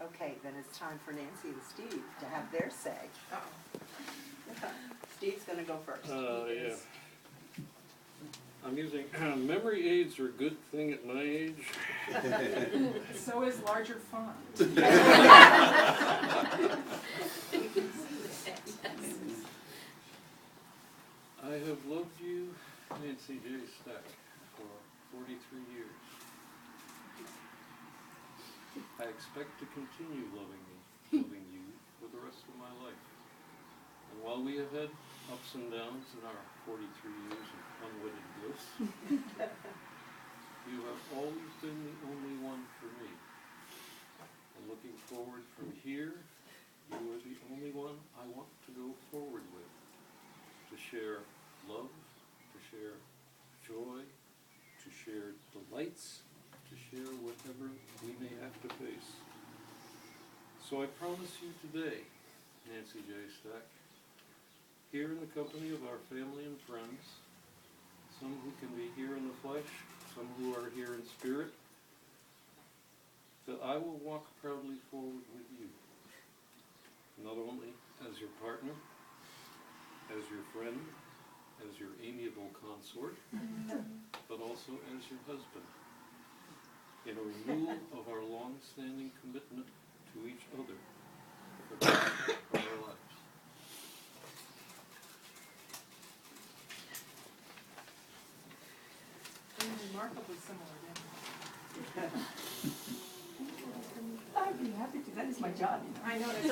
Okay, then it's time for Nancy and Steve to have their say. Steve's gonna go first. Yeah. I'm using, memory aids are a good thing at my age. So is larger font. I have loved you, Nancy J. Stack, for 43 years. I expect to continue loving you for the rest of my life. And while we have had ups and downs in our 43 years of unwedded bliss, you have always been the only one for me. And looking forward from here, you are the only one I want to go forward with. To share love, to share joy, to share delights, to share whatever we may have to face. So I promise you today, Nancy J. Stack, here in the company of our family and friends, some who can be here in the flesh, some who are here in spirit, that I will walk proudly forward with you, not only as your partner, as your friend, as your amiable consort, but also as your husband, in a renewal of our long-standing commitment to each other for the rest of our lives. Remarkably similar, didn't I'd be happy to. That is my job. You know. I know that's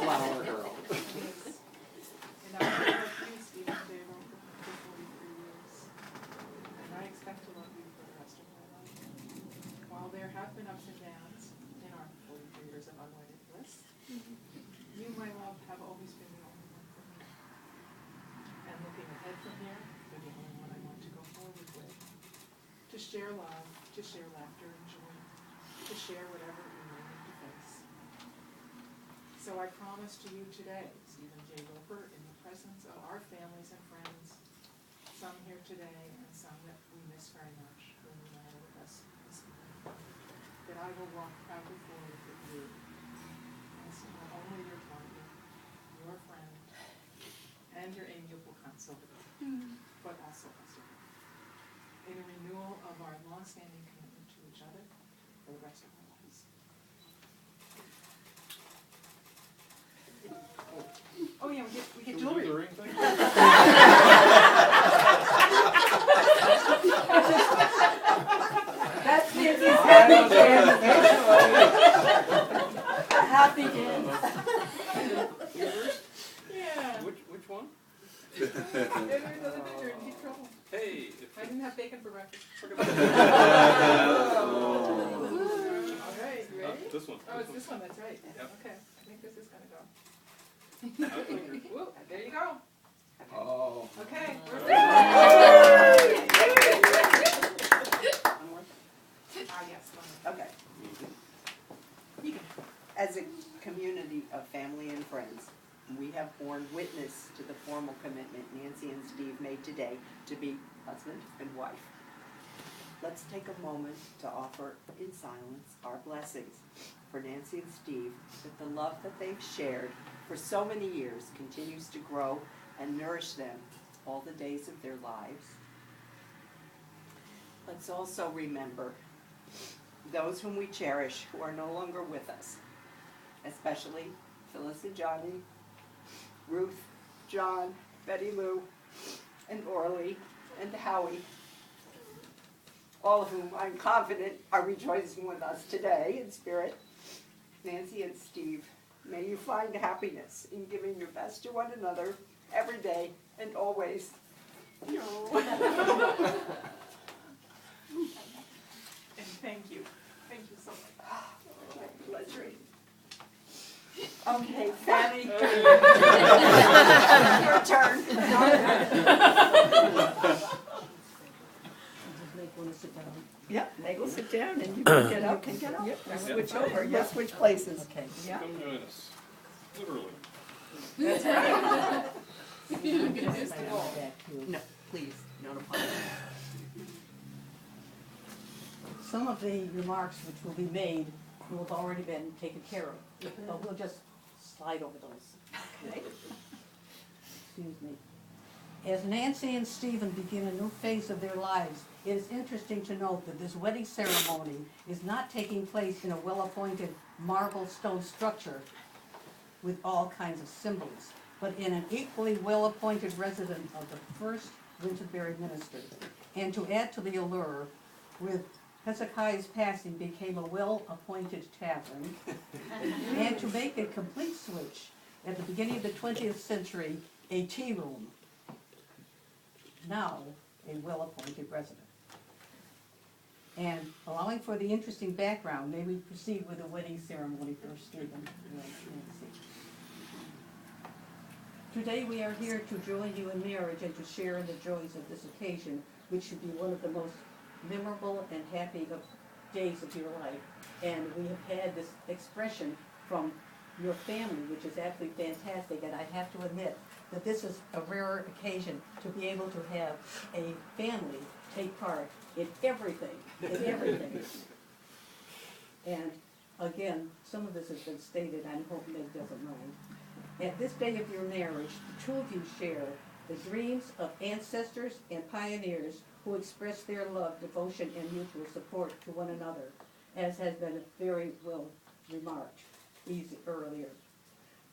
Flower girl. Yes. And I love you, Stephen Dable, for 43 years. And I expect to love you for the rest of my life. While there have been ups and downs in our 43 years of unwedded bliss, you, my love, have always been the only one for me. And looking ahead from here, you're the only one I want to go forward with. To share love, to share laughter and joy, to share whatever we may need to face. So I promise to you today, Stephen J. Roper, in the presence of our families and friends, some here today and some that we miss very much when we are with us this evening, that I will walk proudly forward with you as not only your partner, your friend, and your amiable consort, but also as a in a renewal of our long-standing commitment to each other for the rest of our lives. Oh yeah, we get Should jewelry. we do the ring thing? That's Nancy's happy dance. Happy dance. Yeah. Which one? There's another picture in deep trouble. Hey, I didn't have bacon for breakfast. All All right, you ready? this one. Oh, it's this one, that's right. Yep. Okay, I think this is gonna go. Whoop, there you go. Oh. Okay. One more? Yes, one. Okay. You can. As a community of family and friends, we have borne witness to the formal commitment Nancy and Steve made today to be husband and wife. Let's take a moment to offer in silence our blessings for Nancy and Steve, that the love that they've shared for so many years continues to grow and nourish them all the days of their lives. Let's also remember those whom we cherish who are no longer with us, especially Phyllis and Johnny, Ruth, John, Betty Lou, and Orly, and Howie, all of whom I'm confident are rejoicing with us today in spirit. Nancy and Steve, may you find happiness in giving your best to one another every day and always. And thank you. Thank you so much. My pleasure. Okay, Fanny. Your turn. Yep, Meg will sit down and you can get up. You can get up. Yep, switch over. You'll switch places. Okay. Yeah. Come join us. Literally. That's right. It's the goal. No, please, not apologize. Some of the remarks which will be made who have already been taken care of. But we'll just slide over those. Okay. Excuse me. As Nancy and Stephen begin a new phase of their lives, it is interesting to note that this wedding ceremony is not taking place in a well-appointed marble stone structure with all kinds of symbols, but in an equally well-appointed residence of the first Winterberry minister. And to add to the allure, with Hezekiah's passing became a well-appointed tavern, and to make a complete switch, at the beginning of the 20th century, a tea room, now a well-appointed resident. And allowing for the interesting background, may we proceed with the wedding ceremony first, Stephen and Nancy. Today we are here to join you in marriage and to share in the joys of this occasion, which should be one of the most memorable and happy of days of your life. And we have had this expression from your family, which is absolutely fantastic, and I have to admit that this is a rare occasion to be able to have a family take part in everything, And again, some of this has been stated, I hope Meg doesn't mind. At this day of your marriage, the two of you share the dreams of ancestors and pioneers who expressed their love, devotion, and mutual support to one another, as has been very well remarked earlier.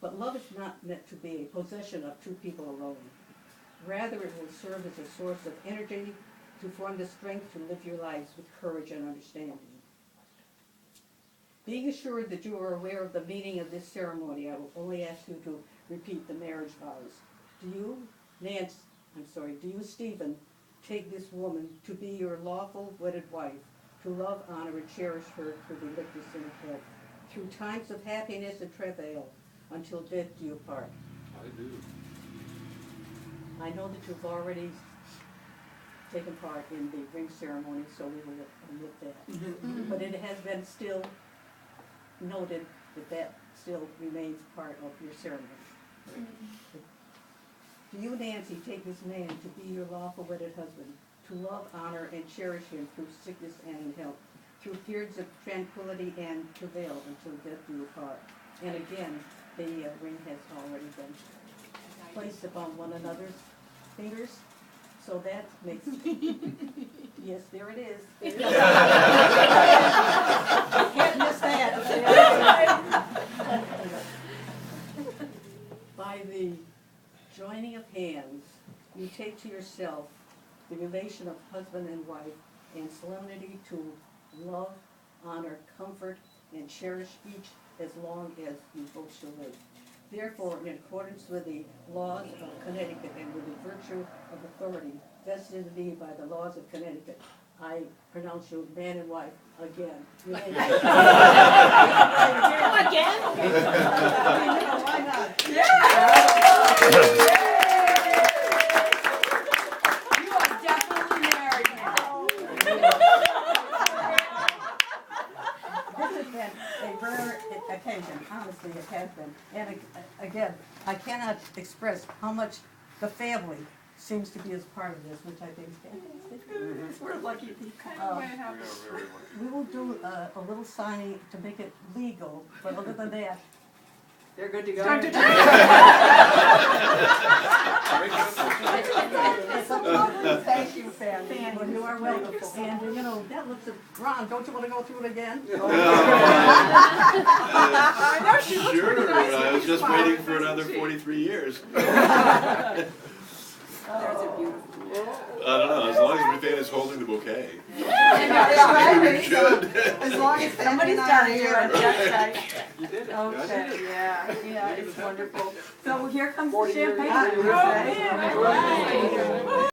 But love is not meant to be a possession of two people alone. Rather, it will serve as a source of energy to form the strength to live your lives with courage and understanding. Being assured that you are aware of the meaning of this ceremony, I will only ask you to repeat the marriage vows. Do you, Stephen, take this woman to be your lawful wedded wife, to love, honor, and cherish her through the likeness in health, through times of happiness and travail, until death do you part? I do. I know that you've already taken part in the ring ceremony, so we will omit that. But it has been still noted that that still remains part of your ceremony. Do you, Nancy, take this man to be your lawful wedded husband, to love, honor, and cherish him through sickness and in health, through periods of tranquility and travail until death do you part? And again, the ring has already been placed upon one another's fingers, so that makes, yes, there it is. There it is. Can't miss that. By the joining of hands, you take to yourself the relation of husband and wife and solemnity to love, honor, comfort, and cherish each as long as you both shall live. Therefore, in accordance with the laws of Connecticut and with the virtue of authority vested in me by the laws of Connecticut, I pronounce you man and wife again. Again? Why not? You are definitely married now. This has been a rare occasion, honestly, it has been. And again, I cannot express how much the family seems to be as part of this, which I think is fantastic. We're lucky people. Kind of way it We are happens. very much. We will do a little signing to make it legal, but other than that, They're good to go. Time to it's a lovely thank you, family. Well, you are welcome. And, that looks, Ron, don't you want to go through it again? I know she looks Sure, pretty nice. I was just Smiling, waiting for doesn't another she? 43 years. There's a beautiful. I don't know, as long as Ruth is holding the bouquet. As long as Somebody's somebody's got down to do here. it. That's right. You did it. Okay, yeah, it's wonderful. So here comes the 40 years champagne. later. Oh, man, all right.